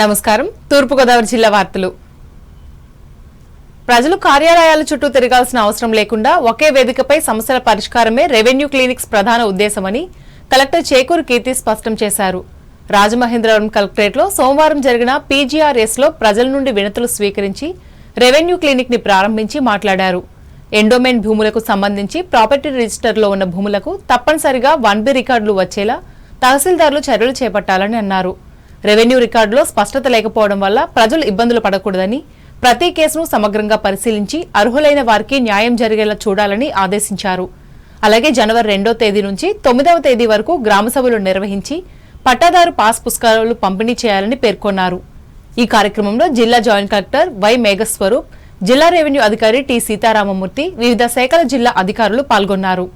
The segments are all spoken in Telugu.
నమస్కారం. తూర్పుగోదావరి జిల్లా వార్తలు. ప్రజలు కార్యాలయాల చుట్టూ తిరగాల్సిన అవసరం లేకుండా ఒకే వేదికపై సమస్యల పరిష్కారమే రెవెన్యూ క్లినిక్స్ ప్రధాన ఉద్దేశమని కలెక్టర్ చేకూరు కీర్తి స్పష్టం చేశారు. రాజమహేంద్రవరం కలెక్టరేట్లో సోమవారం జరిగిన పీజీఆర్ఎస్లో ప్రజల నుండి వినతులు స్వీకరించి రెవెన్యూ క్లినిక్ ని ప్రారంభించి మాట్లాడారు. ఎండోమెంట్ భూములకు సంబంధించి ప్రాపర్టీ రిజిస్టర్లో ఉన్న భూములకు తప్పనిసరిగా 1B రికార్డులు వచ్చేలా తహసీల్దార్లు చర్యలు చేపట్టాలని అన్నారు. రెవెన్యూ రికార్డులో స్పష్టత లేకపోవడం వల్ల ప్రజలు ఇబ్బందులు పడకూడదని, ప్రతి కేసును సమగ్రంగా పరిశీలించి అర్హులైన వారికి న్యాయం జరిగేలా చూడాలని ఆదేశించారు. అలాగే జనవరి 2వ తేదీ నుంచి 9వ తేదీ వరకు గ్రామ సభలు నిర్వహించి పట్టాదారు పాస్ పుస్తకాలు పంపిణీ చేయాలని పేర్కొన్నారు. ఈ కార్యక్రమంలో జిల్లా జాయింట్ కలెక్టర్ వై మేఘస్వరూప్, జిల్లా రెవెన్యూ అధికారి టి సీతారామమూర్తి, వివిధ శాఖల జిల్లా అధికారులు పాల్గొన్నారు.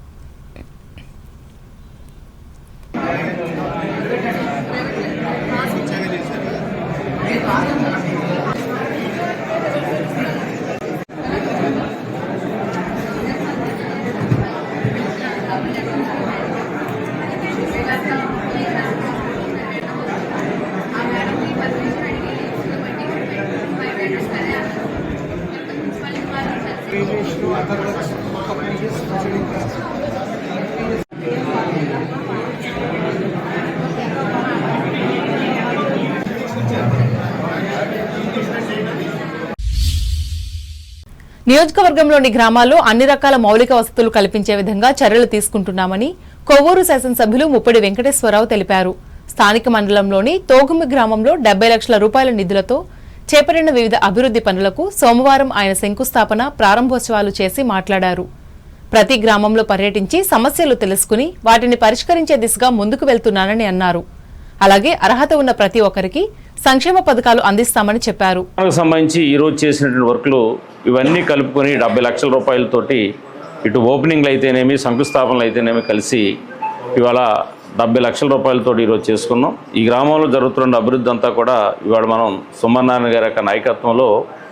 నియోజకవర్గంలోని గ్రామాల్లో అన్ని రకాల మౌలిక వసతులు కల్పించే విధంగా చర్యలు తీసుకుంటున్నామని కొవ్వూరు శాసనసభ్యులు ముప్పిడి వెంకటేశ్వరరావు తెలిపారు. స్థానిక మండలంలోని తోగుమి గ్రామంలో 70 లక్షల రూపాయల నిధులతో చేపట్టిన వివిధ అభివృద్ది పనులకు సోమవారం ఆయన శంకుస్థాపన, ప్రారంభోత్సవాలు చేసి మాట్లాడారు. ప్రతి గ్రామంలో పర్యటించి సమస్యలు తెలుసుకుని వాటిని పరిష్కరించే దిశగా ముందుకు వెళ్తున్నానని అన్నారు. అలాగే అర్హత ఉన్న ప్రతి ఒక్కరికి సంక్షేమ పథకాలు అందిస్తామని చెప్పారు. సంబంధించి ఈరోజు చేసినటువంటి వర్క్లు ఇవన్నీ కలుపుకొని 70 లక్షల రూపాయలతోటి ఇటు ఓపెనింగ్లు అయితేనేమి, శంకుస్థాపనలు అయితేనేమి కలిసి ఇవాళ 70 లక్షల రూపాయలతో ఈరోజు చేసుకున్నాం. ఈ గ్రామంలో జరుగుతున్న అభివృద్ధి అంతా కూడా ఇవాళ మనం సుమన్నారాయణ గారి యొక్క నాయకత్వంలో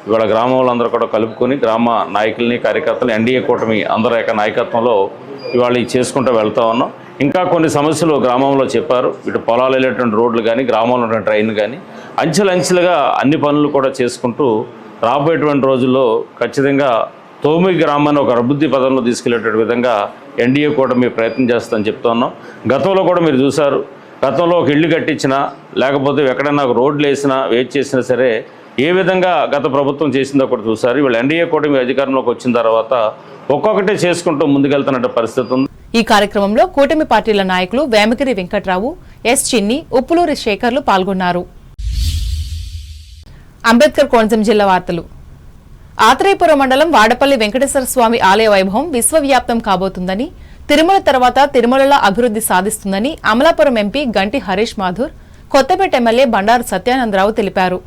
ఇవాళ గ్రామంలో అందరూ కూడా కలుపుకొని గ్రామ నాయకుల్ని, కార్యకర్తలు, ఎన్డీఏ కూటమి అందరి యొక్క నాయకత్వంలో ఇవాళ చేసుకుంటూ వెళ్తూ ఉన్నాం. ఇంకా కొన్ని సమస్యలు గ్రామంలో చెప్పారు. ఇటు పొలాలు వెళ్ళేటువంటి రోడ్లు కానీ, గ్రామంలో ఉన్న ట్రైన్ కానీ అంచెలంచెలుగా అన్ని పనులు కూడా చేసుకుంటూ రాబోయేటువంటి రోజుల్లో ఖచ్చితంగా తోమి గ్రామాన్ని ఒక అభివృద్ధి పదంలో తీసుకెళ్లేటువంటి విధంగా ఎన్డీఏ కూటమి ప్రయత్నం చేస్తుందని చెప్తా ఉన్నాం. గతంలో కూడా మీరు చూశారు, గతంలో ఒక ఇల్లు కట్టించినా లేకపోతే ఎక్కడైనా ఒక రోడ్లు వేసినా, వెయిట్ చేసినా సరే ఏ విధంగా గత ప్రభుత్వం చేసిందో కూడా చూశారు. వీళ్ళు ఎన్డీఏ కూటమి అధికారంలోకి వచ్చిన తర్వాత ఒక్కొక్కటే చేసుకుంటూ ముందుకెళ్తున్న పరిస్థితి ఉంది. ఈ కార్యక్రమంలో కూటమి పార్టీల నాయకులు వేమగిరి వెంకట్రావు, ఎస్ చిన్ని, ఉప్పులూరి శేఖర్లు పాల్గొన్నారు. అంబేద్కర్ కోనసీమ జిల్లా వార్తలు. ఆత్రేయపురం మండలం వాడపల్లి వెంకటేశ్వర స్వామి ఆలయ వైభవం విశ్వవ్యాప్తం కాబోతుందని, తిరుమల తర్వాత తిరుమలలో అభివృద్ధి సాధిస్తుందని అమలాపురం ఎంపీ గంటి హరీష్ మాథూర్, కొత్తపేట ఎమ్మెల్యే బండారు సత్యానందరావు తెలిపారు.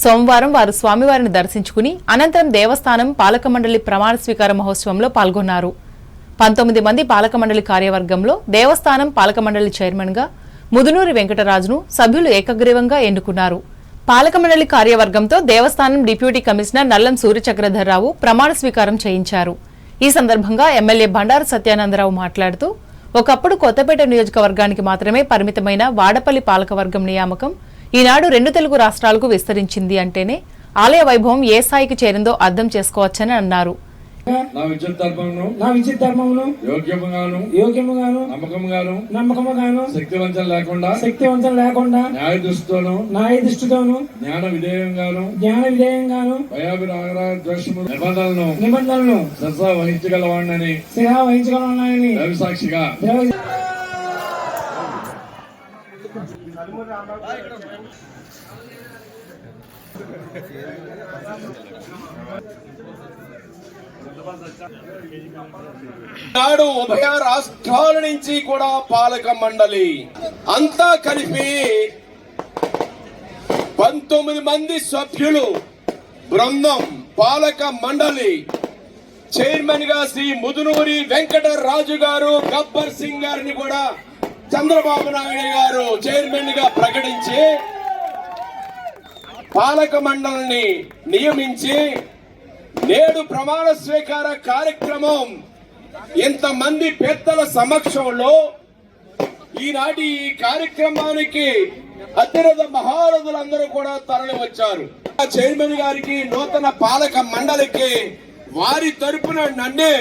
సోమవారం వారు స్వామివారిని దర్శించుకుని అనంతరం దేవస్థానం పాలక మండలి ప్రమాణ స్వీకార మహోత్సవంలో పాల్గొన్నారు. 19 మంది పాలక మండలి కార్యవర్గంలో దేవస్థానం పాలక మండలి చైర్మన్ గా ముదునూరి వెంకటరాజును సభ్యులు ఏకగ్రీవంగా ఎన్నుకున్నారు. పాలక మండలి కార్యవర్గంతో దేవస్థానం డిప్యూటీ కమిషనర్ నల్లం సూర్యచక్రధర్రావు ప్రమాణ స్వీకారం చేయించారు. ఈ సందర్భంగా ఎమ్మెల్యే బండారు సత్యానందరావు మాట్లాడుతూ, ఒకప్పుడు కొత్తపేట నియోజకవర్గానికి మాత్రమే పరిమితమైన వాడపల్లి పాలకవర్గం నియామకం ఈనాడు 2 తెలుగు రాష్ట్రాలకు విస్తరించింది అంటేనే ఆలయ వైభవం ఏ స్థాయికి చేరిందో అర్థం చేసుకోవచ్చని అన్నారు. నా విద్యుత్ ధర్మమును యోగ్యముగాను నమ్మకముగాను శక్తివంచన లేకుండా న్యాయ దృష్టితోను జ్ఞాన విధేయంగాను నిబంధనలను శ్రద్ధ వహించగలవాడినని సాక్షిగా నాడు ఉభయ రాష్ట్రాల నుంచి కూడా పాలక మండలి అంతా కలిపి 19 మంది సభ్యులు బృందం పాలక మండలి చైర్మన్ గా శ్రీ ముదునూరి వెంకటరాజు గారు, గబ్బర్ సింగ్ గారిని కూడా చంద్రబాబు నాయుడు గారు చైర్మన్ గా ప్రకటించి పాలక మండలిని నియమించి నేడు ప్రమాణ స్వీకార కార్యక్రమం ఇంతమంది పెద్దల సమక్షంలో ఈనాటి ఈ కార్యక్రమానికి అతిరథ మహారథులందరూ కూడా తరలి వచ్చారు. చైర్మన్ గారికి, నూతన పాలక మండలికి వారి తరపున నన్నే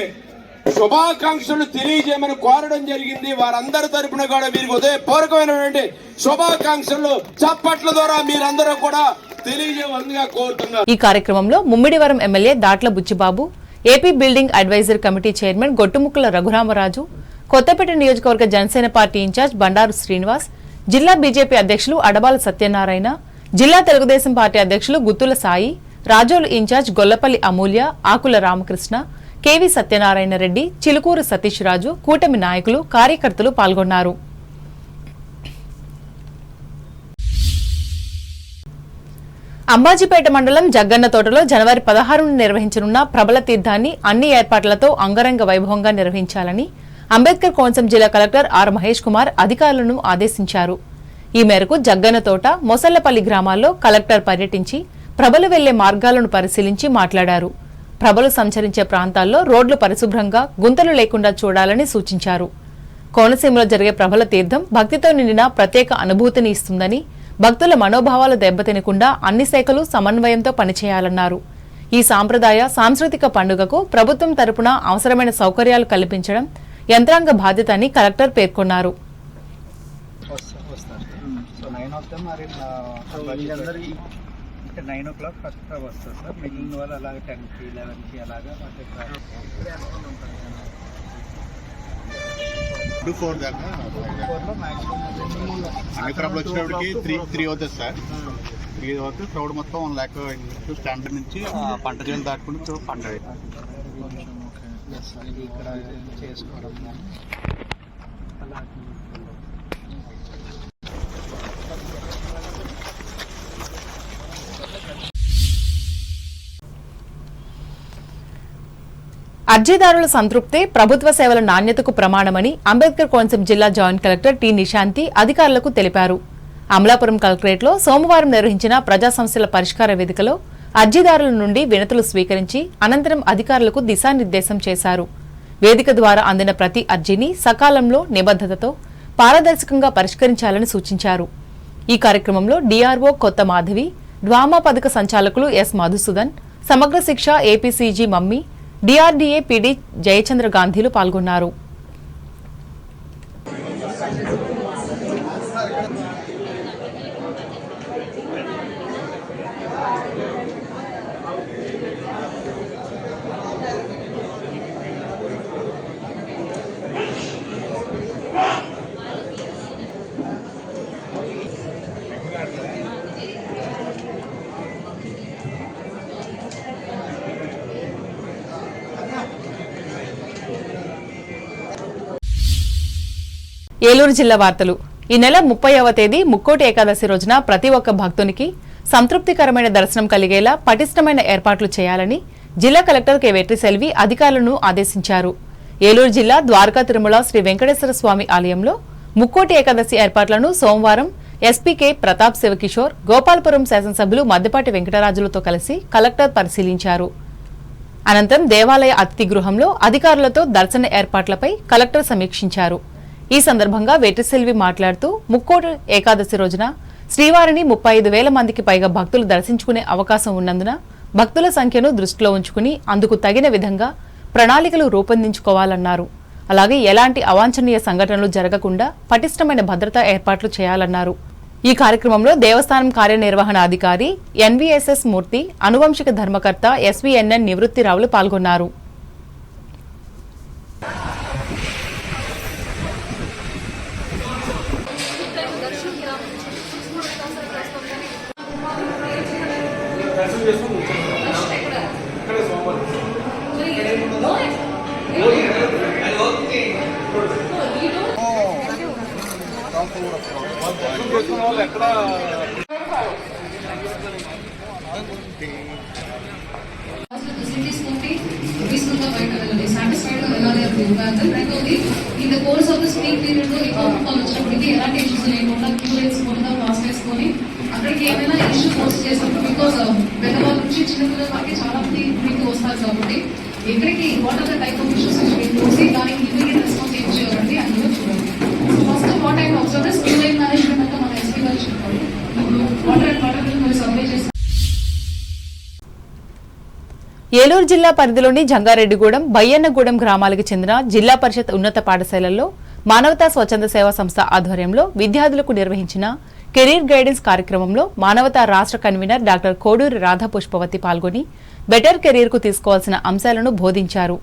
శుభాకాంక్షలు తెలియజేయమని కోరడం జరిగింది. వారందరి తరపున కూడా వీరికి హృదయపూర్వకమైనటువంటి శుభాకాంక్షలు చప్పట్ల ద్వారా మీరందరూ కూడా తెలియజేయవలసిందిగా కోరుతున్నారు. ఈ కార్యక్రమంలో Mummidivaram MLA Datla Buchibabu, AP building advisor committee chairman Gottumukkala Raghuramaraju, Kothapeta నియోజకవర్గ జనసేన పార్టీ ఇన్ఛార్జ్ బండారు శ్రీనివాస్, జిల్లా బీజేపీ అధ్యక్షులు అడబాల సత్యనారాయణ, జిల్లా తెలుగుదేశం పార్టీ అధ్యక్షులు గుత్తుల సాయి, రాజోలు ఇన్ఛార్జ్ గొల్లపల్లి అమూల్య, ఆకుల రామకృష్ణ, కేవీ సత్యనారాయణ రెడ్డి, చిలుకూరు సతీష్ రాజు, కూటమి నాయకులు, కార్యకర్తలు పాల్గొన్నారు. అంబాజీపేట మండలం జగ్గన్న తోటలో జనవరి 16న నిర్వహించనున్న ప్రబల తీర్థాన్ని అన్ని ఏర్పాట్లతో అంగరంగ వైభవంగా నిర్వహించాలని అంబేద్కర్ కోనసీమ జిల్లా కలెక్టర్ ఆర్ మహేష్ కుమార్ అధికారులను ఆదేశించారు. ఈ మేరకు జగ్గన్న తోట, మొసళ్లపల్లి గ్రామాల్లో కలెక్టర్ పర్యటించి ప్రభలు వెళ్లే మార్గాలను పరిశీలించి మాట్లాడారు. ప్రభలు సంచరించే ప్రాంతాల్లో రోడ్లు పరిశుభ్రంగా, గుంతలు లేకుండా చూడాలని సూచించారు. కోనసీమలో జరిగే ప్రభల తీర్థం భక్తితో నిండిన ప్రత్యేక అనుభూతిని ఇస్తుందని, భక్తుల మనోభావాలు దెబ్బతినకుండా అన్ని శాఖలు సమన్వయంతో పనిచేయాలన్నారు. ఈ సాంప్రదాయ సాంస్కృతిక పండుగకు ప్రభుత్వం తరపున అవసరమైన సౌకర్యాలు కల్పించడం యంత్రాంగ బాధ్యత అని కలెక్టర్ పేర్కొన్నారు. ఇక్కడ 9 o'clock ఫస్ట్ వస్తారు సార్. మిగిలిన వాళ్ళు అలాగే 10కి 11కి అలాగా 4 దాకా 4లో మ్యాక్సిమం అన్ని క్రాప్లు వచ్చినప్పటికి 3 అవుతుంది సార్. 3 అవుతుంది. క్రౌడ్ మొత్తం 1 lakh స్టాండర్డ్ నుంచి పంట చేను దాటుకుని పంట కొంచెం ఓకే ఇక్కడ చేసుకోవడం కానీ అలా అర్జీదారుల సంతృప్తే ప్రభుత్వ సేవల నాణ్యతకు ప్రమాణమని అంబేద్కర్ కోనసీమ జిల్లా జాయింట్ కలెక్టర్ టి నిశాంతి అధికారులకు తెలిపారు. అమలాపురం కలెక్టరేట్లో సోమవారం నిర్వహించిన ప్రజా సమస్యల పరిష్కార వేదికలో అర్జీదారుల నుండి వినతులు స్వీకరించి అనంతరం అధికారులకు దిశానిర్దేశం చేశారు. వేదిక ద్వారా అందిన ప్రతి అర్జీని సకాలంలో, నిబద్ధతతో, పారదర్శకంగా పరిష్కరించాలని సూచించారు. ఈ కార్యక్రమంలో డీఆర్ఓ కొత్త మాధవి, డ్వామా పథక సంచాలకులు ఎస్ మధుసూదన్, సమగ్ర శిక్ష ఏపీసీజీ మమ్మీ, డిఆర్డీఏ పీడీ జయచంద్ర గాంధీలు పాల్గొన్నారు. ఏలూరు జిల్లా వార్తలు. ఈ నెల 30వ తేదీ ముక్కోటి ఏకాదశి రోజున ప్రతి ఒక్క భక్తునికి సంతృప్తికరమైన దర్శనం కలిగేలా పటిష్టమైన ఏర్పాట్లు చేయాలని జిల్లా కలెక్టర్ కె వెట్రిసెల్వి అధికారులను ఆదేశించారు. ఏలూరు జిల్లా ద్వారకా తిరుమల శ్రీ వెంకటేశ్వర స్వామి ఆలయంలో ముక్కోటి ఏకాదశి ఏర్పాట్లను సోమవారం ఎస్పీ కె ప్రతాప్ శివకిషోర్, గోపాలపురం శాసనసభ్యులు మద్దిపాటి వెంకటరాజులతో కలిసి కలెక్టర్ పరిశీలించారు. అనంతరం దేవాలయ అతిథి గృహంలో అధికారులతో దర్శన ఏర్పాట్లపై కలెక్టర్ సమీక్షించారు. ఈ సందర్భంగా వెట్రిసెల్వి మాట్లాడుతూ ముక్కోటి ఏకాదశి రోజున శ్రీవారిని 35,000 మందికి పైగా భక్తులు దర్శించుకునే అవకాశం ఉన్నందున భక్తుల సంఖ్యను దృష్టిలో ఉంచుకుని అందుకు తగిన విధంగా ప్రణాళికలు రూపొందించుకోవాలన్నారు. అలాగే ఎలాంటి అవాంఛనీయ సంఘటనలు జరగకుండా పటిష్టమైన భద్రతా ఏర్పాట్లు చేయాలన్నారు. ఈ కార్యక్రమంలో దేవస్థానం కార్యనిర్వహణ అధికారి ఎన్వీఎస్ఎస్ మూర్తి, అనువంశిక ధర్మకర్త ఎస్వీఎన్ఎన్ నివృత్తిరావులు పాల్గొన్నారు. In the course of the speak period లో ఎక్కువ ఫోన్ వచ్చినప్పటికీ ఎలాంటి ఇష్యూస్ లేకుండా క్యూ లైన్స్ కూడా పాస్ చేసుకొని అక్కడికి ఏమైనా ఇష్యూ పోస్ట్ చేసినప్పుడు బికాస్ పెద్దవాళ్ళ నుంచి చిన్నపిల్లల వరకు చాలా మంది మీకు వస్తారు కాబట్టి ఎక్కడికి what are the type of issues చూసి దానికి ఇమీడియట్ రెస్పాన్స్ ఏం చేయాలండి అందులో చూడండి. First of what I observe is school life management అంతా మన ఎస్పీ గారు చెప్పారు. వాటర్ అండ్ వాటర్ మీరు సర్వే చేస్తారు. ఏలూరు జిల్లా పరిధిలోని జంగారెడ్డిగూడెం, బయ్యన్నగూడెం గ్రామాలకు చెందిన జిల్లా పరిషత్ ఉన్నత పాఠశాలల్లో మానవతా స్వచ్ఛంద సేవా సంస్థ ఆధ్వర్యంలో విద్యార్థులకు నిర్వహించిన కెరీర్ గైడెన్స్ కార్యక్రమంలో మానవతా రాష్ట్ర కన్వీనర్ డాక్టర్ కోడూరి రాధాపుష్పవతి పాల్గొని బెటర్ కెరీర్ కు తీసుకోవాల్సిన అంశాలను బోధించారు.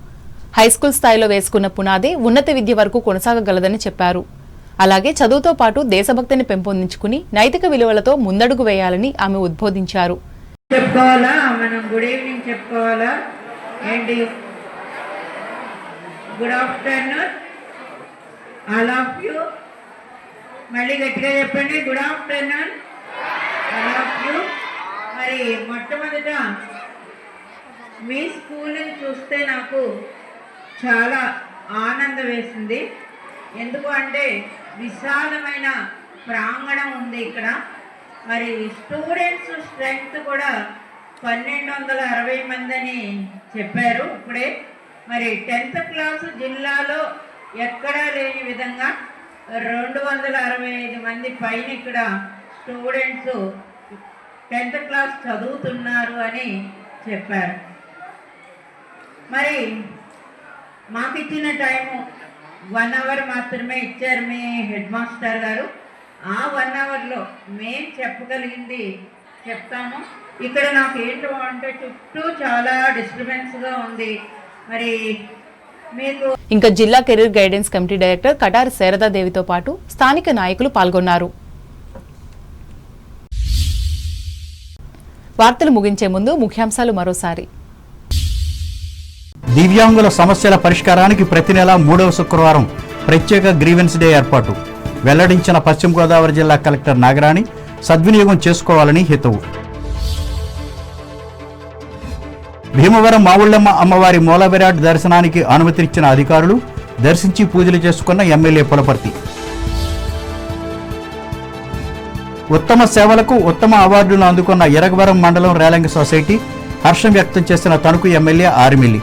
హైస్కూల్ స్థాయిలో వేసుకున్న పునాది ఉన్నత విద్య వరకు కొనసాగగలదని చెప్పారు. అలాగే చదువుతో పాటు దేశభక్తిని పెంపొందించుకుని నైతిక విలువలతో ముందడుగు వేయాలని ఆమె ఉద్బోధించారు. చెప్పుకోవాలా, మనం గుడ్ ఈవినింగ్ చెప్పుకోవాలా ఏంటి? Good afternoon all of you. మళ్ళీ గట్టిగా చెప్పండి, good afternoon all of you. మరి మొట్టమొదట మీ స్కూల్ని చూస్తే నాకు చాలా ఆనందం వేసింది. ఎందుకు అంటే విశాలమైన ప్రాంగణం ఉంది ఇక్కడ. మరి స్టూడెంట్స్ స్ట్రెంగ్త్ కూడా 1260 మంది అని చెప్పారు ఇప్పుడే. మరి 10th క్లాసు జిల్లాలో ఎక్కడా లేని విధంగా 265 మంది పైన ఇక్కడ స్టూడెంట్స్ 10th క్లాస్ చదువుతున్నారు అని చెప్పారు. మరి మాకు ఇచ్చిన టైము 1 అవర్ మాత్రమే ఇచ్చారు మీ హెడ్ మాస్టర్ గారు. ఆ 1 అవర్లో మేము చెప్పగలిగింది చెప్తాము. ఇక్కడ నాకు ఏంటో అంటే చుట్టూ చాలా డిస్టర్బెన్స్గా ఉంది. మరి మీకు ఇంకా జిల్లా career guidance committee director Katari శారదాదేవితో పాటు స్థానిక నాయకులు పాల్గొన్నారు. వార్తలు ముగించే ముందు ముఖ్యాంశాలు మరోసారి. దివ్యాంగుల సమస్యల పరిష్కారానికి ప్రతి నెల 3వ శుక్రవారం ప్రత్యేక గ్రీవెన్స్ డే ఏర్పాటు వెల్లడించిన పశ్చిమ గోదావరి జిల్లా కలెక్టర్ నాగరాణి. సద్వినియోగం చేసుకోవాలని హితవు. భీమవరం మావుళ్లమ్మ అమ్మవారి మూలవిరాట్ దర్శనానికి అనుమతినిచ్చిన అధికారులు. దర్శించి పూజలు చేసుకున్న ఎమ్మెల్యే పులపర్తి. ఉత్తమ సేవలకు ఉత్తమ అవార్డును అందుకున్న ఇరగవరం మండలం రేలంగి సొసైటీ హర్షం వ్యక్తం చేసిన తణుకు ఎమ్మెల్యే ఆరిమిల్లి.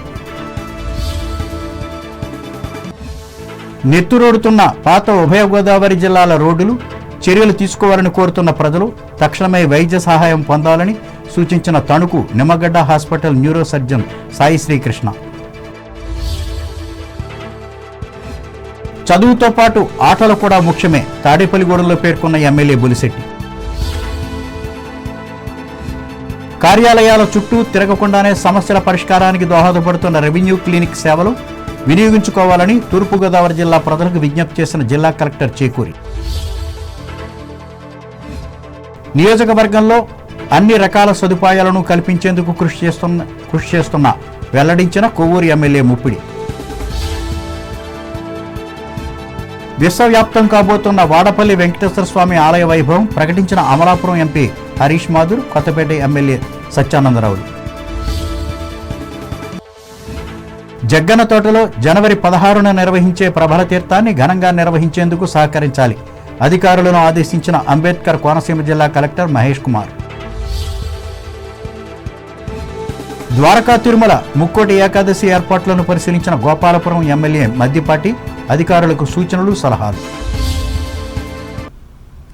నెత్తురోడుతున్న పాత ఉభయ గోదావరి జిల్లాల రోడ్డులు చర్యలు తీసుకోవాలని కోరుతున్న ప్రజలు తక్షణమే వైద్య సహాయం పొందాలని సూచించిన Tanuku Nimmagadda hospital neuro surgeon Sai Srikrishna. చదువుతో పాటు ఆటలు కూడా ముఖ్యమే తాడేపల్లిగూడెంలో పేర్కొన్న ఎమ్మెల్యే బులిశెట్టి. కార్యాలయాల చుట్టూ తిరగకుండానే సమస్యల పరిష్కారానికి దోహదపడుతున్న రెవెన్యూ క్లినిక్ సేవలు వినియోగించుకోవాలని తూర్పుగోదావరి జిల్లా ప్రజలకు విజ్ఞప్తి చేసిన జిల్లా కలెక్టర్ చేకూరి. నియోజకవర్గంలో అన్ని రకాల సదుపాయాలను కల్పించేందుకు కృషి చేస్తున్న వెల్లడించిన కొవ్వూరు ఎమ్మెల్యే ముప్పిడి. విశ్వవ్యాప్తం కాబోతున్న వాడపల్లి వెంకటేశ్వర స్వామి ఆలయ వైభవం ప్రకటించిన అమలాపురం ఎంపీ హరీష్ మాధుర్, కొత్తపేట ఎమ్మెల్యే సత్యానందరావులు. జగ్గన్న తోటలో జనవరి 16న నిర్వహించే ప్రభల తీర్థాన్ని ఘనంగా నిర్వహించేందుకు సహకరించాలి అధికారులను ఆదేశించిన అంబేద్కర్ కోనసీమ జిల్లా కలెక్టర్ మహేష్ కుమార్. ద్వారకా తిరుమల ముక్కోటి ఏకాదశి ఏర్పాట్లను పరిశీలించిన గోపాలపురం ఎమ్మెల్యే మద్దిపాటి. అధికారులకు సూచనలు, సలహాలు.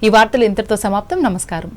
ఈ వార్తలు ఇంతటితో సమాప్తం. నమస్కారం.